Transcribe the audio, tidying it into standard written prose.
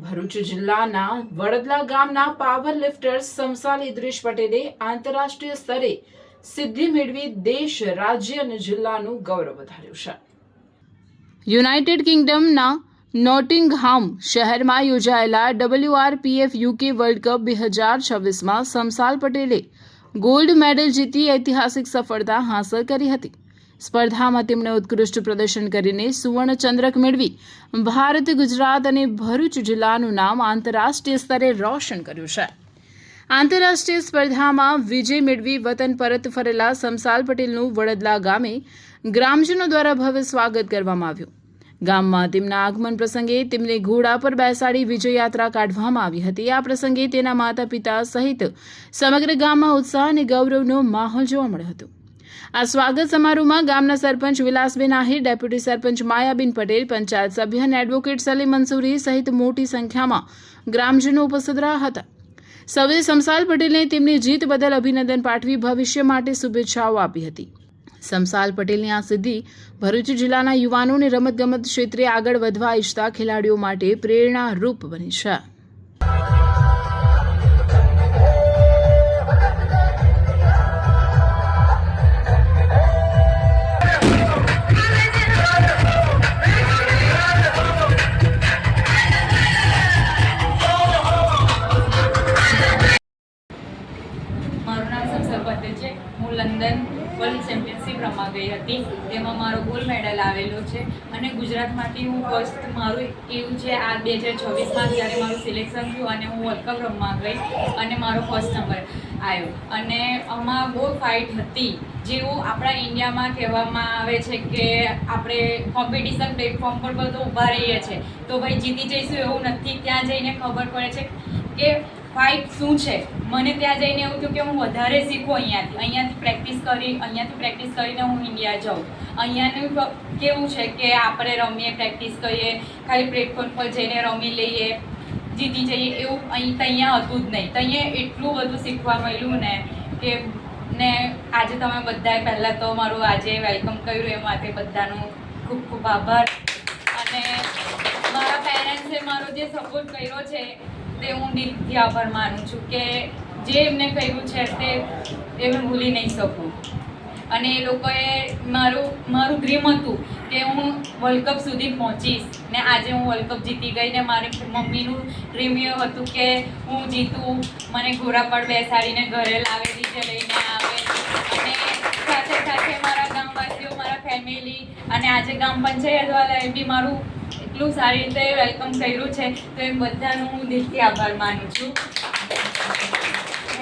ભરૂચ જિલ્લાના વડદલા ગામના power lifter સમસાલ ઇદ્રીશ પટેલે આંતરરાષ્ટ્રીય સ્તરે સિદ્ધિ મેળવી દેશ, રાજ્ય અને જિલ્લાનું ગૌરવ વધાર્યું છે. યુનાઇટેડ કિંગડમના નોટિંગહામ શહેરમાં યોજાયેલા WRPF UK વર્લ્ડ કપ 2026માં સમસાલ પટેલે ગોલ્ડ મેડલ જીતી ઐતિહાસિક સફળતા હાંસલ કરી હતી. સ્પર્ધામાં તેમણે ઉત્કૃષ્ટ પ્રદર્શન કરીને સુવર્ણ ચંદ્રક મેળવી ભારત, ગુજરાત અને ભરૂચ જિલ્લાનું નામ આંતરરાષ્ટ્રીય સ્તરે રોશન કર્યું છે. આંતરરાષ્ટ્રીય સ્પર્ધામાં વિજય મેળવી વતન પરત ફરેલા સમસાલ પટેલનું વડદલા ગામે ગ્રામજનો દ્વારા ભવ્ય સ્વાગત કરવામાં આવ્યું. ગામમાં તેમના આગમન પ્રસંગે તેમને ઘોડા પર બેસાડી વિજય યાત્રા કાઢવામાં આવી હતી. આ પ્રસંગે તેના માતા પિતા સહિત સમગ્ર ગામમાં ઉત્સાહ અને ગૌરવનો માહોલ જોવા મળ્યો હતો. આ સ્વાગત સમારોહમાં ગામના સરપંચ વિલાસબેન આહિર, ડેપ્યુટી સરપંચ માયાબેન પટેલ, પંચાયત સભ્ય અને એડવોકેટ સલીમ મંસૂરી સહિત મોટી સંખ્યામાં ગ્રામજનો ઉપસ્થિત રહ્યા હતા. સૌએ સમસાલ પટેલને તેમની જીત બદલ અભિનંદન પાઠવી ભવિષ્ય માટે શુભેચ્છાઓ આપી હતી. સમસાલ પટેલની આ સિદ્ધિ ભરૂચ જિલ્લાના યુવાનોને રમતગમત ક્ષેત્રે આગળ વધવા ઈચ્છતા ખેલાડીઓ માટે પ્રેરણારૂપ બની છે. મારું નામ સમસાલ પટેલ છે. હું લંડન વર્લ્ડ ચેમ્પિયનશિપ રમવા ગઈ હતી. તેમાં મારો ગોલ્ડ મેડલ આવેલો છે અને ગુજરાતમાંથી હું ફર્સ્ટ મારું એવું છે આ 2026માં જ્યારે મારું સિલેક્શન થયું અને હું વર્લ્ડ કપ રમવા ગઈ અને મારો ફર્સ્ટ નંબર આવ્યો. અને આમાં બહુ ફાઇટ હતી. જેવું આપણા ઇન્ડિયામાં કહેવામાં આવે છે કે આપણે કોમ્પિટિશન પ્લેટફોર્મ પર બધું ઊભા રહીએ છીએ તો ભાઈ જીતી જઈશું એવું નથી. ત્યાં જઈને ખબર પડે છે કે ફાઇટ શું છે. મને ત્યાં જઈને એવું થયું કે હું વધારે શીખું અહીંયાથી પ્રેક્ટિસ કરીને હું ઇન્ડિયા જાઉં. અહીંયાનું કેવું છે કે આપણે રમીએ, પ્રેક્ટિસ કરીએ, ખાલી પ્લેટફોર્મ પર જઈને રમી લઈએ, જીતી જઈએ એવું અહીંયા હતું જ નહીં. અહીંયા એટલું બધું શીખવા મળ્યું ને કે ને આજે તમે બધાએ પહેલાં તો મારું આજે વેલકમ કર્યું એ માટે બધાનો ખૂબ ખૂબ આભાર. અને મારા પેરેન્ટ્સે મારો જે સપોર્ટ કર્યો છે તે હું દિલથી આભાર માનું છું કે જે એમને કર્યું છે તે હું ભૂલી નહીં શકું. અને એ લોકોએ મારું ડ્રીમ હતું કે હું વર્લ્ડ કપ સુધી પહોંચીશ ને આજે હું વર્લ્ડ કપ જીતી ગઈ. ને મારી મમ્મીનું ડ્રીમ એવું હતું કે હું જીતું, મને ઘોડા પર બેસાડીને ઘરે લાવે, નીચે લઈને આવે અને સાથે સાથે મારા ગામવાસીઓ, મારા ફેમિલી અને આજે ગ્રામ પંચાયતવાળાએ બી મારું એટલું સારી રીતે વેલકમ કર્યું છે તો એ બધાનું હું દિલથી આભાર માનું છું.